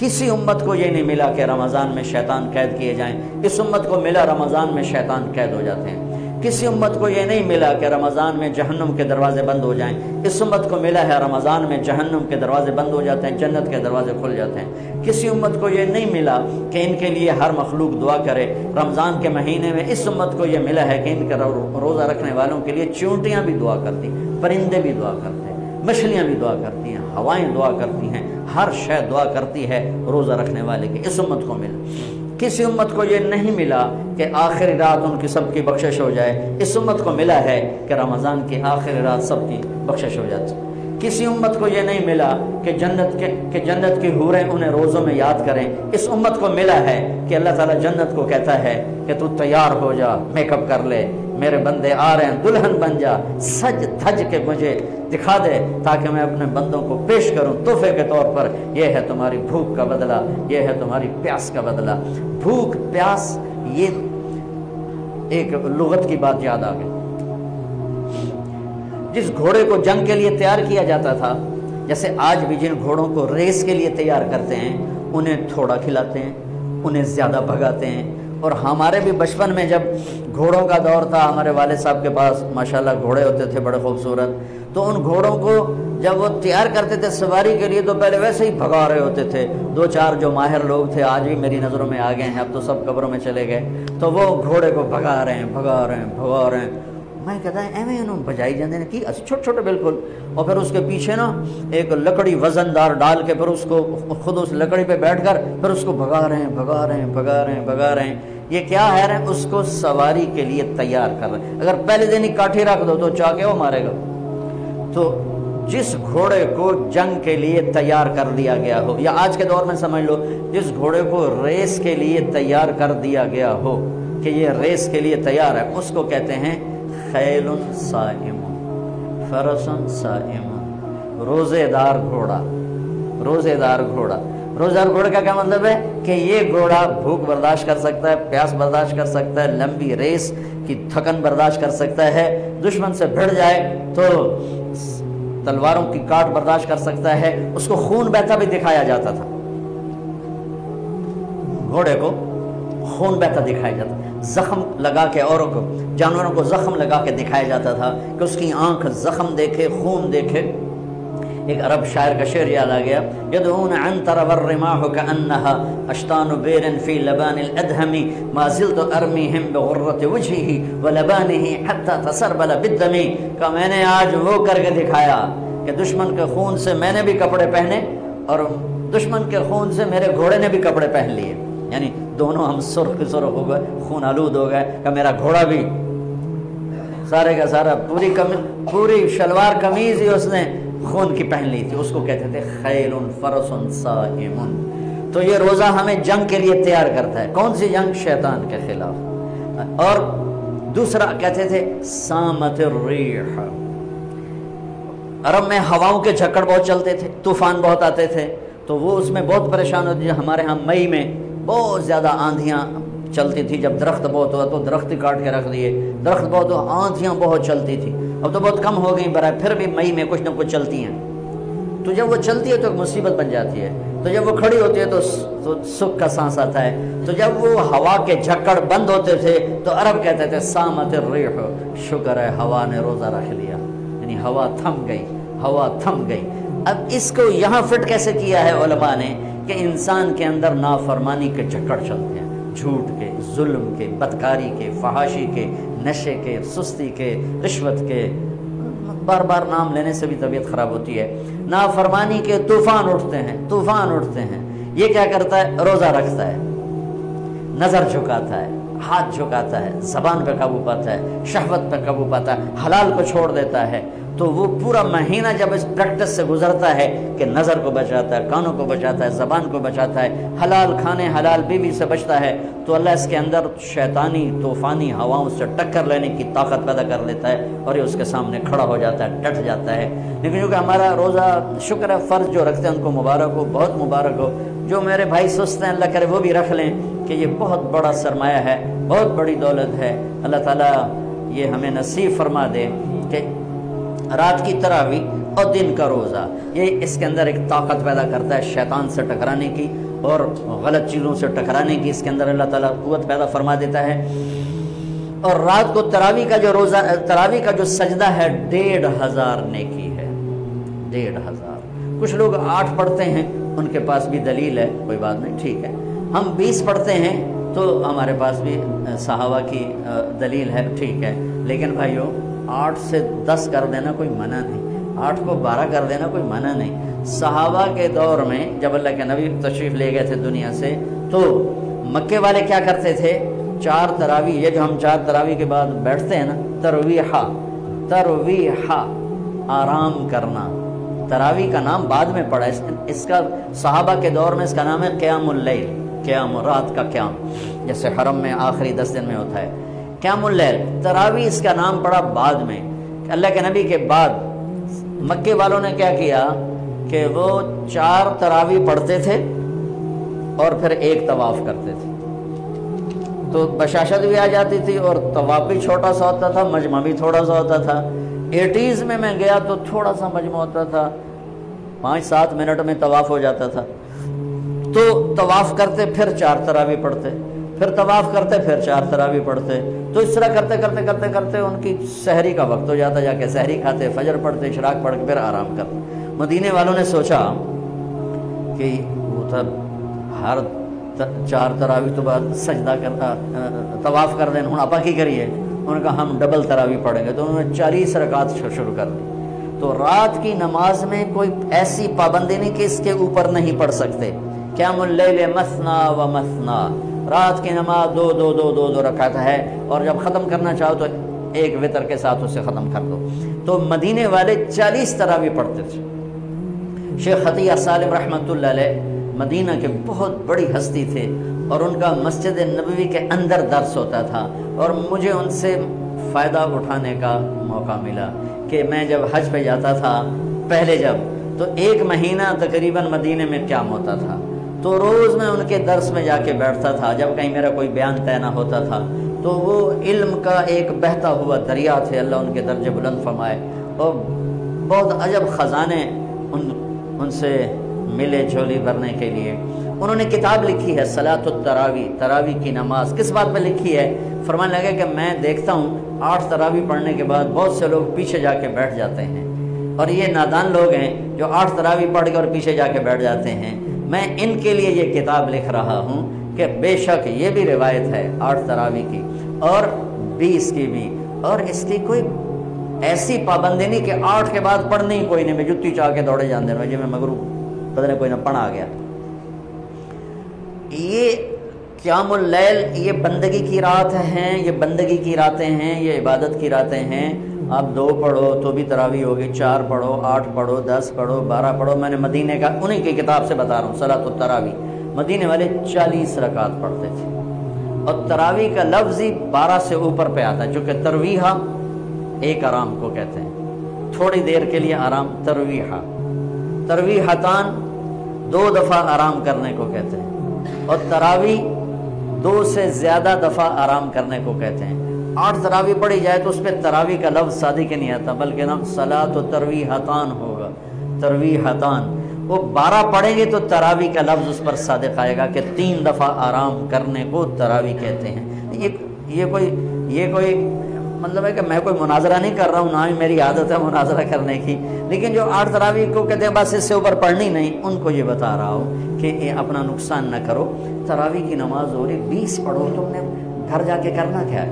کسی امت کو یہ نہیں ملا کہ رمضان میں شیطان قید کیے جائیں، اس امت کو ملا رمضان میں شیطان قید ہو جاتے ہیں۔ کسی امت کو یہ نہیں ملا کہ رمضان میں جہنم کے دروازے بند ہو جائیں، اس امت کو ملا ہے رمضان میں جہنم کے دروازے بند ہو جاتے ہیں، جنت کے دروازے کھل جاتے ہیں۔ کسی امت کو یہ نہیں ملا کہ ان کے لیے ہر مخلوق دعا کرے، رمضان کے مہینے میں اس امت کو یہ ملا ہے کہ ان کے روزہ رکھنے والوں کے لیے چونٹیاں بھی دعا کرتی، پرندے بھی دعا کرتے ہیں، مچھلیاں بھی دعا کرتی ہیں، ہوائیں دعا کرتی ہیں، ہر شے دعا کرتی ہے روزہ رکھنے والے کی، اس امت کو ملا۔ کسی امت کو یہ نہیں ملا کہ آخری رات ان کی سب کی بخشش ہو جائے، اس امت کو ملا ہے کہ رمضان کی آخری رات سب کی بخشش ہو جاتی۔ کسی امت کو یہ نہیں ملا کہ جنت کی حوریں انہیں روزوں میں یاد کریں، اس امت کو ملا ہے کہ اللہ تعالیٰ جنت کو کہتا ہے کہ تو تیار ہو جا، میک اپ کر لے، میرے بندے آ رہے ہیں، دلہن بن جا، سج دھج کے مجھے دکھا دے تاکہ میں اپنے بندوں کو پیش کروں تحفے کے طور پر۔ یہ ہے تمہاری بھوک کا بدلہ، یہ ہے تمہاری پیاس کا بدلہ۔ بھوک پیاس، یہ ایک لغت کی بات یاد آ گئی۔ جس گھوڑے کو جنگ کے لیے تیار کیا جاتا تھا، جیسے آج بھی جن گھوڑوں کو ریس کے لیے تیار کرتے ہیں، انہیں تھوڑا کھلاتے ہیں، انہیں زیادہ بھگاتے ہیں۔ اور ہمارے بھی بچپن میں جب گھوڑوں کا دور تھا، ہمارے والد صاحب کے پاس ماشاءاللہ گھوڑے ہوتے تھے بڑے خوبصورت، تو ان گھوڑوں کو جب وہ تیار کرتے تھے سواری کے لیے تو پہلے ویسے ہی بھگا رہے ہوتے تھے۔ دو چار جو ماہر لوگ تھے آج بھی میری نظروں میں آ گئے ہیں، اب تو سب قبروں میں چلے گئے، تو وہ گھوڑے کو بھگا رہے ہیں۔ میں کہتا ہے ایویں انہوں بجائی جاندے نے کی چھوٹے چھوٹے بالکل، اور پھر اس کے پیچھے نا ایک لکڑی وزن دار ڈال کے پھر اس کو خود اس لکڑی پہ بیٹھ کر پھر اس کو بھگا رہے ہیں۔ یہ کیا ہے؟ اس کو سواری کے لیے تیار کر رہے ہیں۔ اگر پہلے دن ہی کاٹھی رکھ دو تو چاہ کے وہ مارے گا۔ تو جس گھوڑے کو جنگ کے لیے تیار کر دیا گیا ہو، یا آج کے دور میں سمجھ لو جس گھوڑے کو ریس کے لیے تیار کر دیا گیا ہو کہ یہ ریس کے لیے تیار ہے، اس کو کہتے ہیں خیل صائم، فرس صائم، روزے دار گھوڑا۔ روزے دار گھوڑے کا کیا مطلب ہے؟ کہ یہ گھوڑا بھوک برداشت کر سکتا ہے، پیاس برداشت کر سکتا ہے، لمبی ریس کی تھکن برداشت کر سکتا ہے، دشمن سے بھڑ جائے تو تلواروں کی کاٹ برداشت کر سکتا ہے۔ اس کو خون بہتا بھی دکھایا جاتا تھا، گھوڑے کو خون بہتا دکھایا جاتا تھا، زخم لگا کے اوروں کو، جانوروں کو زخم لگا کے دکھایا جاتا تھا کہ اس کی آنکھ زخم دیکھے، خون دیکھے۔ ایک عرب شاعر کا شعر یاد آ گیا، یدعون عنتر والرماح كأنها اشطان بیر فی لبان الادهم ما زلت ارمیہم بغرة وجهه ولبانه حتى تسربل بالدم۔ کہ میں نے آج وہ کر کے دکھایا کہ دشمن کے خون سے میں نے بھی کپڑے پہنے اور دشمن کے خون سے میرے گھوڑے نے بھی کپڑے پہن لیے، یعنی دونوں ہم سرخ ہو گئے، خون آلود ہو گئے، کہ میرا گھوڑا بھی سارے کا سارا پوری شلوار قمیض ہی اس نے خون کی پہن لی تھی۔ اس کو کہتے تھے خیل فرس صائم۔ تو یہ روزہ ہمیں جنگ کے لیے تیار کرتا ہے۔ کون سی جنگ؟ شیطان کے خلاف۔ اور دوسرا کہتے تھے سامت الریح۔ عرب میں ہواؤں کے جھکڑ بہت چلتے تھے، طوفان بہت آتے تھے، تو وہ اس میں بہت پریشان ہوتی تھی۔ ہمارے ہاں مئی میں بہت زیادہ آندھیاں چلتی تھی، جب درخت بہت ہوا تو درخت کاٹ کے رکھ دیے، درخت بہت ہوا، آندھیاں بہت چلتی تھی، اب تو بہت کم ہو گئی برائے، پھر بھی مئی میں کچھ نہ کچھ چلتی ہیں۔ تو جب وہ چلتی ہے تو ایک مصیبت بن جاتی ہے، تو جب وہ کھڑی ہوتی ہے تو سکھ کا سانس آتا ہے۔ تو جب وہ ہوا کے جھکڑ بند ہوتے تھے تو عرب کہتے تھے سامت الریح، شکر ہے ہوا نے روزہ رکھ لیا، یعنی ہوا تھم گئی۔ اب اس کو یہاں فٹ کیسے کیا ہے علماء نے کہ انسان کے اندر نافرمانی کے جھکڑ چلتے ہیں، جھوٹ کے، ظلم کے، بدکاری کے، فحاشی کے، نشے کے، سستی کے، رشوت کے، بار بار نام لینے سے بھی طبیعت خراب ہوتی ہے۔ نافرمانی کے طوفان اٹھتے ہیں۔ یہ کیا کرتا ہے؟ روزہ رکھتا ہے، نظر جھکاتا ہے، ہاتھ جھکاتا ہے، زبان پہ قابو پاتا ہے، شہوت پہ قابو پاتا ہے، حلال کو چھوڑ دیتا ہے۔ تو وہ پورا مہینہ جب اس پریکٹس سے گزرتا ہے کہ نظر کو بچاتا ہے، کانوں کو بچاتا ہے، زبان کو بچاتا ہے، حلال کھانے، حلال بیوی سے بچتا ہے، تو اللہ اس کے اندر شیطانی طوفانی ہواؤں سے ٹکر لینے کی طاقت پیدا کر لیتا ہے اور یہ اس کے سامنے کھڑا ہو جاتا ہے، ڈٹ جاتا ہے۔ لیکن کیونکہ ہمارا روزہ شکر ہے فرض جو رکھتے ہیں ان کو مبارک ہو، بہت مبارک ہو۔ جو میرے بھائی سست ہیں اللہ کرے وہ بھی رکھ لیں کہ یہ بہت بڑا سرمایہ ہے، بہت بڑی دولت ہے۔ اللہ تعالیٰ یہ ہمیں نصیب فرما دے کہ رات کی تراوی اور دن کا روزہ، یہ اس کے اندر ایک طاقت پیدا کرتا ہے شیطان سے ٹکرانے کی اور غلط چیزوں سے ٹکرانے کی، اس کے اندر اللہ تعالیٰ قوت پیدا فرما دیتا ہے۔ اور رات کو تراوی کا جو روزہ، تراوی کا جو سجدہ ہے 1500 نیکی ہے، 1500۔ کچھ لوگ 8 پڑھتے ہیں، ان کے پاس بھی دلیل ہے، کوئی بات نہیں، ٹھیک ہے۔ ہم 20 پڑھتے ہیں تو ہمارے پاس بھی صحابہ کی دلیل ہے، ٹھیک ہے۔ لیکن بھائیو 8 سے 10 کر دینا کوئی منع نہیں، 8 کو 12 کر دینا کوئی منع نہیں۔ صحابہ کے دور میں جب اللہ کے نبی تشریف لے گئے تھے دنیا سے، تو مکے والے کیا کرتے تھے، 4 تراوی، یہ جو ہم 4 تراوی کے بعد بیٹھتے ہیں نا، ترویحہ آرام کرنا، تراوی کا نام بعد میں پڑا، اس کا صحابہ کے دور میں اس کا نام ہے قیام اللیل، قیام رات کا قیام، جیسے حرم میں آخری 10 دن میں ہوتا ہے قیام اللیل۔ تراوی اس کا نام پڑا بعد میں، اللہ کے نبی کے بعد مکے والوں نے کیا کیا کہ وہ 4 تراوی پڑھتے تھے اور پھر 1 طواف کرتے تھے، تو بشاشت بھی آ جاتی تھی اور طواف بھی چھوٹا سا ہوتا تھا، مجمع بھی تھوڑا سا ہوتا تھا۔ 80s میں گیا تو تھوڑا سا مجمع ہوتا تھا، 5-7 منٹ میں طواف ہو جاتا تھا، تو طواف کرتے پھر 4 تراوی پڑھتے، پھر طواف کرتے پھر 4 تراوی پڑھتے، تو اس طرح کرتے کرتے کرتے کرتے ان کی سحری کا وقت ہو جاتا، جا کے سحری کھاتے، فجر پڑھتے، اشراق پڑھ کے پھر آرام کرتے۔ مدینے والوں نے سوچا کہ وہ تب ہر 4 تراوی تو بعد سجدہ کرتا طواف کر دیں، ہوں آپ کی کریے، انہوں نے کہا ہم ڈبل تراوی پڑھیں گے، تو انہوں نے 40 رکعت شروع کر دی۔ تو رات کی نماز میں کوئی ایسی پابندی نہیں کہ اس کے اوپر نہیں پڑھ سکتے، قیام اللیل مثنا و مثنا، رات کی نماز 2 رکعت ہے، اور جب ختم کرنا چاہو تو 1 وتر کے ساتھ اسے ختم کر دو۔ تو مدینے والے 40 تراوی پڑھتے تھے۔ شیخ عطیہ سالم رحمۃ اللہ علیہ مدینہ کے بہت بڑی ہستی تھے، اور ان کا مسجد نبوی کے اندر درس ہوتا تھا، اور مجھے ان سے فائدہ اٹھانے کا موقع ملا کہ میں جب حج پہ جاتا تھا پہلے جب، تو 1 مہینہ تقریباً مدینے میں قیام ہوتا تھا، تو روز میں ان کے درس میں جا کے بیٹھتا تھا، جب کہیں میرا کوئی بیان طے نہ ہوتا تھا تو وہ علم کا ایک بہتا ہوا دریا تھے، اللہ ان کے درجے بلند فرمائے، اور بہت عجب خزانے ان سے ملے جھولی بھرنے کے لیے۔ انہوں نے کتاب لکھی ہے صلاۃ التراوی، تراوی کی نماز، کس بات پہ لکھی ہے؟ فرمانے لگے کہ میں دیکھتا ہوں 8 تراوی پڑھنے کے بعد بہت سے لوگ پیچھے جا کے بیٹھ جاتے ہیں، اور یہ نادان لوگ ہیں جو 8 تراوی پڑھ کے اور پیچھے جا کے بیٹھ جاتے ہیں، میں ان کے لیے یہ کتاب لکھ رہا ہوں کہ بے شک یہ بھی روایت ہے 8 تراوی کی اور 20 کی بھی، اور اس کی کوئی ایسی پابندی نہیں کہ 8 کے بعد پڑھنی ہی کوئی نہیں، میں جتی چاہ کے دوڑے جان دینا جی میں مغرو پتہ نہیں کوئی نہ پڑھ آ گیا۔ یہ قیام اللیل یہ بندگی کی رات ہیں، یہ بندگی کی راتیں ہیں، یہ عبادت کی راتیں ہیں۔ آپ 2 پڑھو تو بھی تراوی ہوگی، 4 پڑھو، 8 پڑھو، 10 پڑھو، 12 پڑھو۔ میں نے مدینے کا انہی کی کتاب سے بتا رہا ہوں صلاۃ التراوی، مدینے والے 40 رکعت پڑھتے تھے، اور تراوی کا لفظ ہی 12 سے اوپر پہ آتا ہے، چونکہ ترویحہ ایک آرام کو کہتے ہیں، تھوڑی دیر کے لیے آرام، ترویحہ، ترویحتان 2 دفعہ آرام کرنے کو کہتے ہیں، اور تراوی 2 سے زیادہ دفعہ آرام کرنے کو کہتے ہیں۔ 8 تراوی پڑھی جائے تو اس پہ تراوی کا لفظ صادق نہیں آتا، بلکہ نام صلاۃ و ترویحتان ہوگا، ترویحتان۔ وہ 12 پڑھیں گے تو تراوی کا لفظ اس پر صادق آئے گا کہ 3 دفعہ آرام کرنے کو تراوی کہتے ہیں۔ یہ کوئی مطلب ہے کہ میں کوئی مناظرہ نہیں کر رہا ہوں، نہ ہی میری عادت ہے مناظرہ کرنے کی، لیکن جو 8 تراوی کو کہتے ہیں بس اس سے اوپر پڑھنی نہیں، ان کو یہ بتا رہا ہوں کہ اپنا نقصان نہ کرو۔ تراوی کی نماز ہو رہی 20 پڑھو، تم نے گھر جا کے کرنا کیا ہے؟